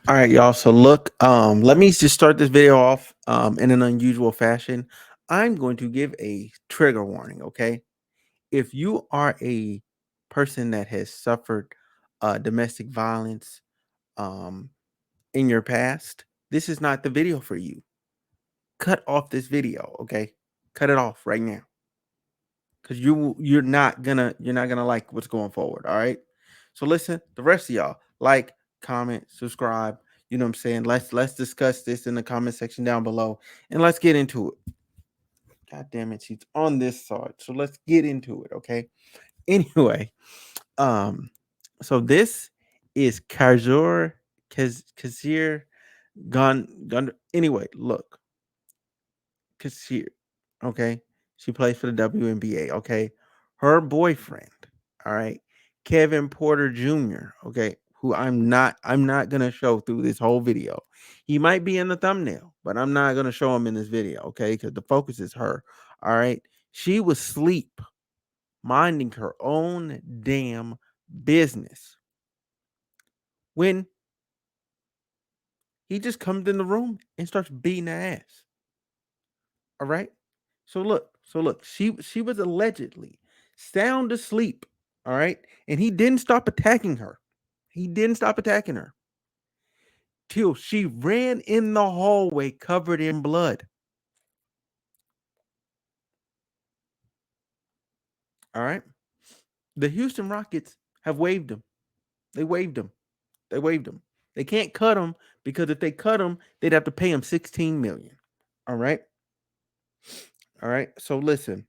All right, y'all. So look, let me just start this video off in an unusual fashion. I'm going to give a trigger warning, okay? If you are a person that has suffered domestic violence um in your past, this is not the video for you. Cut off this video, okay? Cut it off right now. Cause you're not gonna like what's going forward. All right. So listen, the rest of y'all, like, comment, subscribe. You know what I'm saying? Let's discuss this in the comment section down below, and let's get into it. God damn it, she's on this side. So let's get into it, okay? Anyway, um, so this is Kysre Gun. Anyway, look, Kysre, okay? She plays for the WNBA, okay? Her boyfriend, all right, Kevin Porter Jr., okay, who I'm not gonna show through this whole video. He might be in the thumbnail, but I'm not gonna show him in this video, okay? Because the focus is her. All right. She was asleep, minding her own damn business when he just comes in the room and starts beating her ass. All right. So look, she was allegedly sound asleep. All right. And he didn't stop attacking her. He didn't stop attacking her till she ran in the hallway covered in blood. All right. The Houston Rockets have waived him. They waived him. They waived him. They can't cut him because if they cut him, they'd have to pay him 16 million. All right. All right. So listen,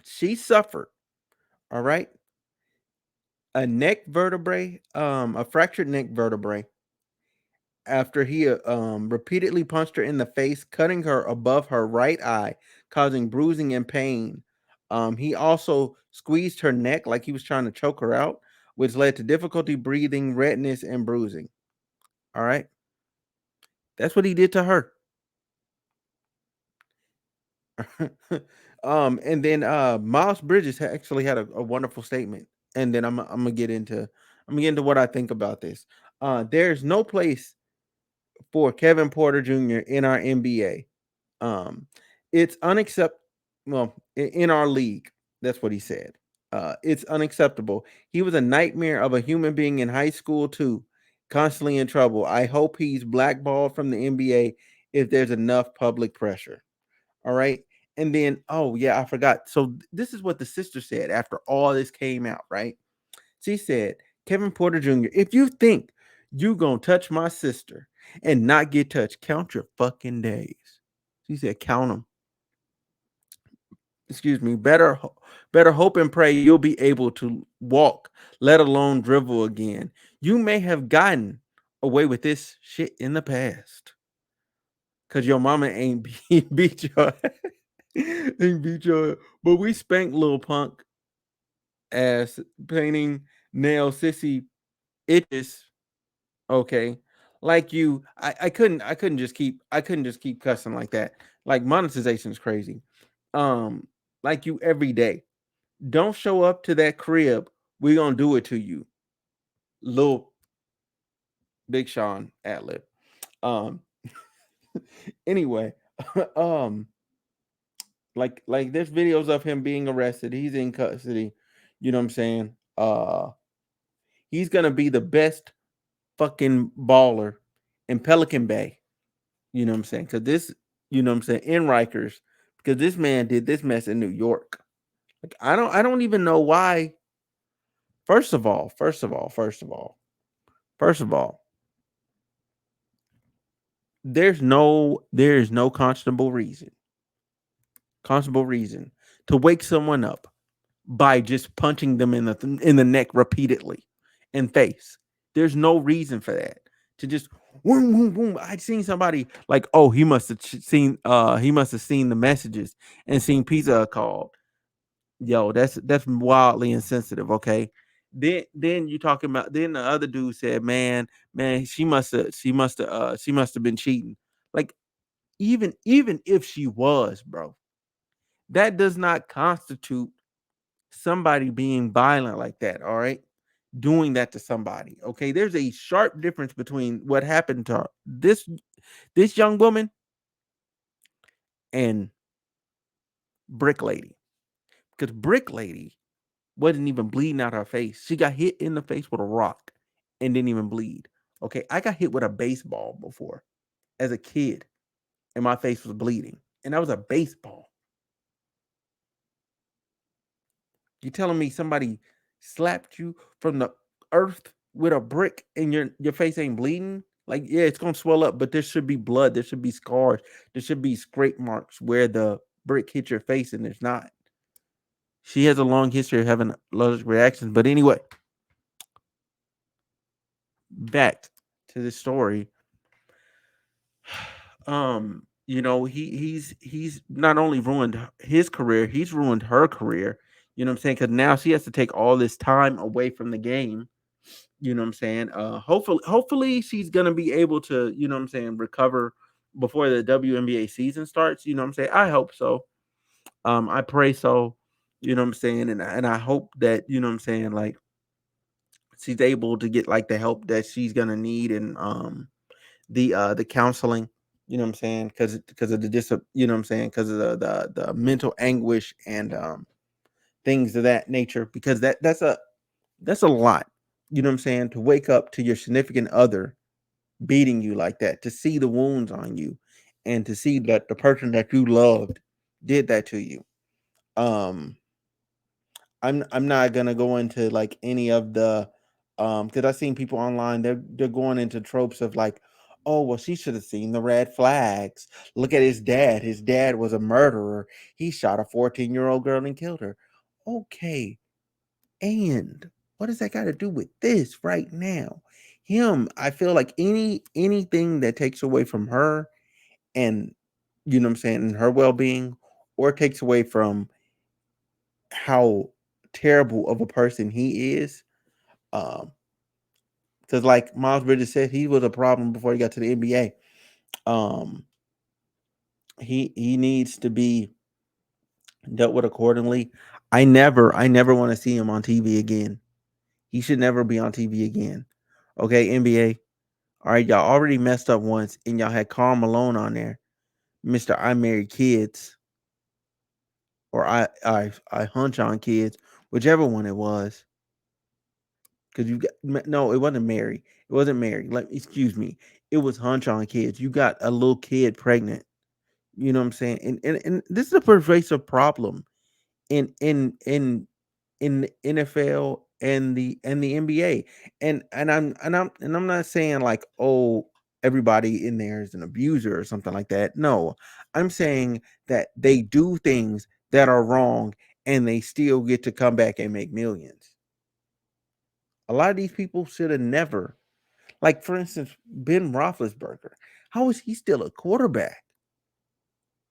she suffered, all right, a fractured neck vertebrae after he repeatedly punched her in the face, cutting her above her right eye, causing bruising and pain. He also squeezed her neck like he was trying to choke her out, which led to difficulty breathing, redness, and bruising. All right. That's what he did to her. And then Miles Bridges actually had a wonderful statement. And then I'm gonna get into what I think about this. There's no place for Kevin Porter Jr. in our NBA. Um, it's unacceptable. Well, in our league, that's what he said. It's unacceptable. He was a nightmare of a human being in high school too, constantly in trouble. I hope he's blackballed from the NBA if there's enough public pressure. All right. And then, oh yeah, I forgot. So this is what the sister said after all this came out, right? She said, Kevin Porter Jr., if you think you gonna touch my sister and not get touched, count your fucking days. She said, count them. Excuse me. Better hope and pray you'll be able to walk, let alone dribble again. You may have gotten away with this shit in the past. Cause your mama ain't beat your ain't beat your, but we spanked little punk ass painting nail sissy itches. Okay. Like you, I couldn't just keep cussing like that. Like monetization is crazy. Um, like you every day. Don't show up to that crib. We gonna do it to you. Little Big Sean ad lib. Um anyway, um like there's videos of him being arrested. He's in custody. You know what I'm saying? He's gonna be the best fucking baller in Pelican Bay. You know what I'm saying? Because this, you know what I'm saying, in Rikers, because this man did this mess in New York. Like I don't even know why. First of all, there is no conscionable reason to wake someone up by just punching them in the neck repeatedly in face. There's no reason for that. To just boom boom boom. I'd seen somebody like, oh, he must have seen the messages and seen pizza called. Yo, that's wildly insensitive, okay? Then you talking about, then the other dude said, man, she must have been cheating. Like, even if she was, bro, that does not constitute somebody being violent like that. All right. doing that to somebody. Okay, there's a sharp difference between what happened to this young woman and Brick Lady, because Brick Lady wasn't even bleeding out her face. She got hit in the face with a rock and didn't even bleed. Okay, I got hit with a baseball before as a kid, and my face was bleeding, and that was a baseball. You telling me somebody slapped you from the earth with a brick and your face ain't bleeding? Like, yeah, it's gonna swell up, but there should be blood, there should be scars, there should be scrape marks where the brick hit your face, and there's not. She has a long history of having allergic reactions. But anyway, back to the story. He's not only ruined his career, he's ruined her career. You know what I'm saying? Because now she has to take all this time away from the game. You know what I'm saying? Hopefully she's gonna be able to, you know what I'm saying, recover before the WNBA season starts. You know what I'm saying? I hope so. I pray so. You know what I'm saying? And I hope that, you know what I'm saying, like, she's able to get like the help that she's gonna need, and the counseling, you know what I'm saying, because of the you know what I'm saying, because of the mental anguish and things of that nature, because that's a lot, you know what I'm saying, to wake up to your significant other beating you like that, to see the wounds on you, and to see that the person that you loved did that to you. um I'm not gonna go into like any of the because I've seen people online, they're going into tropes of like, oh well, she should have seen the red flags. Look at his dad. His dad was a murderer. He shot a 14-year-old girl and killed her. Okay, and what does that got to do with this right now? Him, I feel like anything that takes away from her, and you know what I'm saying, and her well-being, or takes away from how terrible of a person he is. Um, because like Miles Bridges said, he was a problem before he got to the NBA. Um, he needs to be dealt with accordingly. I never want to see him on TV again. He should never be on TV again. Okay, NBA. All right, y'all already messed up once, and y'all had Karl Malone on there, Mister I Marry Kids, or I hunch on kids, whichever one it was. Because you got no, it wasn't Mary. It wasn't Mary. Like, excuse me. It was hunch on kids. You got a little kid pregnant. You know what I'm saying? And this is a pervasive problem in in in in the NFL and the NBA. And I'm not saying like, oh, everybody in there is an abuser or something like that. No. I'm saying that they do things that are wrong, and they still get to come back and make millions. A lot of these people should have never, like for instance, Ben Roethlisberger. How is he still a quarterback?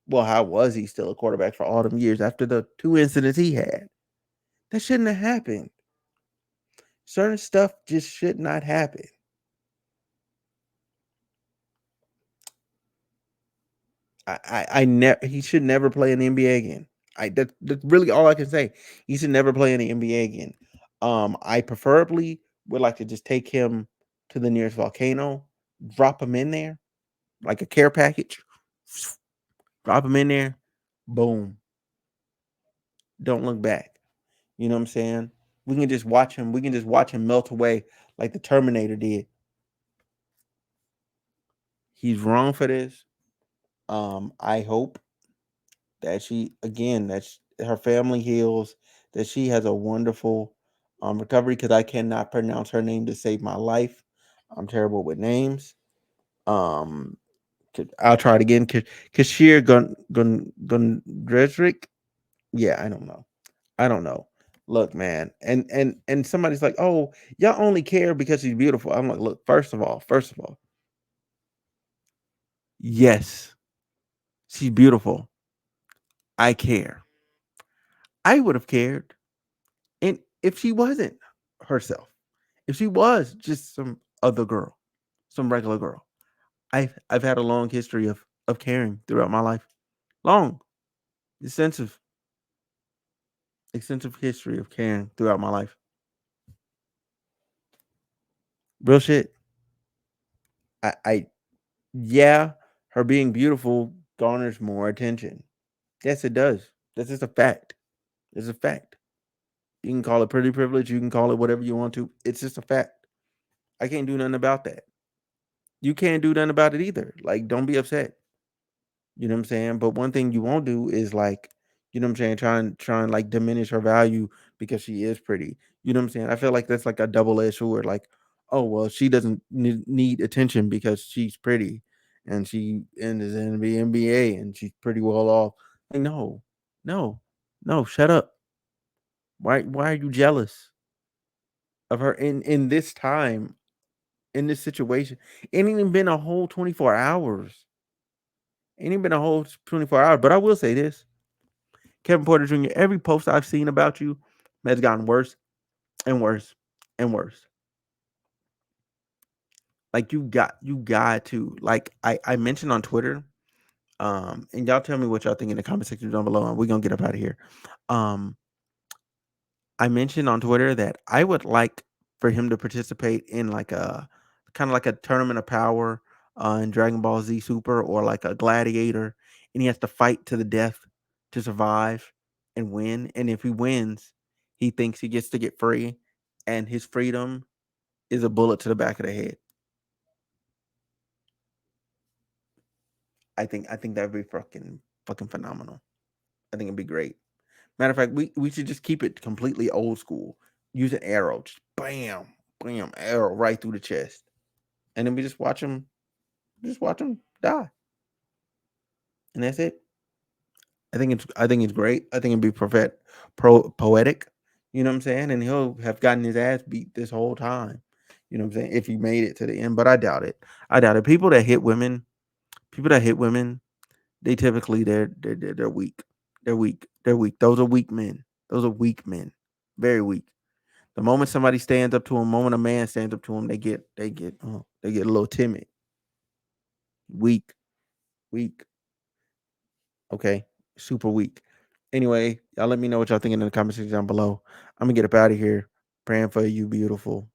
Well, how was he still a quarterback for all them years after the two incidents he had? That shouldn't have happened. Certain stuff just should not happen. I never. He should never play in the NBA again. That's really all I can say. He should never play in the NBA again. I preferably would like to just take him to the nearest volcano, drop him in there like a care package, drop him in there, boom, don't look back. You know what I'm saying? We can just watch him. We can just watch him melt away like the Terminator did. He's wrong for this. I hope that she again her family heals, that she has a wonderful recovery, because I cannot pronounce her name to save my life. I'm terrible with names. Um, I'll try it again. Kysre Gondrezick. Yeah, I don't know. I don't know. Look, man, and somebody's like, "Oh, y'all only care because she's beautiful." I'm like, "Look, first of all, yes, she's beautiful. I care. I would have cared, and if she wasn't herself, if she was just some other girl, some regular girl, I've had a long history of caring throughout my life, long, extensive, extensive history of caring throughout my life. Real shit. I yeah, her being beautiful garners more attention. Yes, it does. That's just a fact. It's a fact. You can call it pretty privilege. You can call it whatever you want to. It's just a fact. I can't do nothing about that. You can't do nothing about it either. Like, don't be upset. You know what I'm saying? But one thing you won't do is like, you know what I'm saying, try and like diminish her value because she is pretty. You know what I'm saying? I feel like that's like a double-edged sword. Like, oh well, she doesn't need attention because she's pretty and she is in the NBA and she's pretty well off. Like, no, no, no, shut up. Why are you jealous of her in this time, in this situation? It ain't even been a whole 24 hours. Ain't even been a whole 24 hours. But I will say this. Kevin Porter Jr., every post I've seen about you has gotten worse and worse and worse. Like you got to like I mentioned on Twitter, and y'all tell me what y'all think in the comment section down below, and we're gonna get up out of here. Um, I mentioned on Twitter that I would like for him to participate in like a kind of like a tournament of power in Dragon Ball Z Super or like a gladiator, and he has to fight to the death to survive and win. And if he wins, he thinks he gets to get free, and his freedom is a bullet to the back of the head. I think that'd be fucking phenomenal. I think it'd be great. Matter of fact, we should just keep it completely old school. Use an arrow, just bam, bam, arrow right through the chest, and then we just watch him die, and that's it. I think it's great. I think it'd be poetic. You know what I'm saying? And he'll have gotten his ass beat this whole time. You know what I'm saying? If he made it to the end, but I doubt it. I doubt it. People that hit women, they typically they're weak. They're weak. They're weak. Those are weak men. Those are weak men. Very weak. The moment somebody stands up to him, moment a man stands up to him, they get a little timid. Weak. Weak. Okay. Super weak. Anyway, y'all let me know what y'all thinking in the comment section down below. I'm gonna get up out of here. Praying for you, beautiful.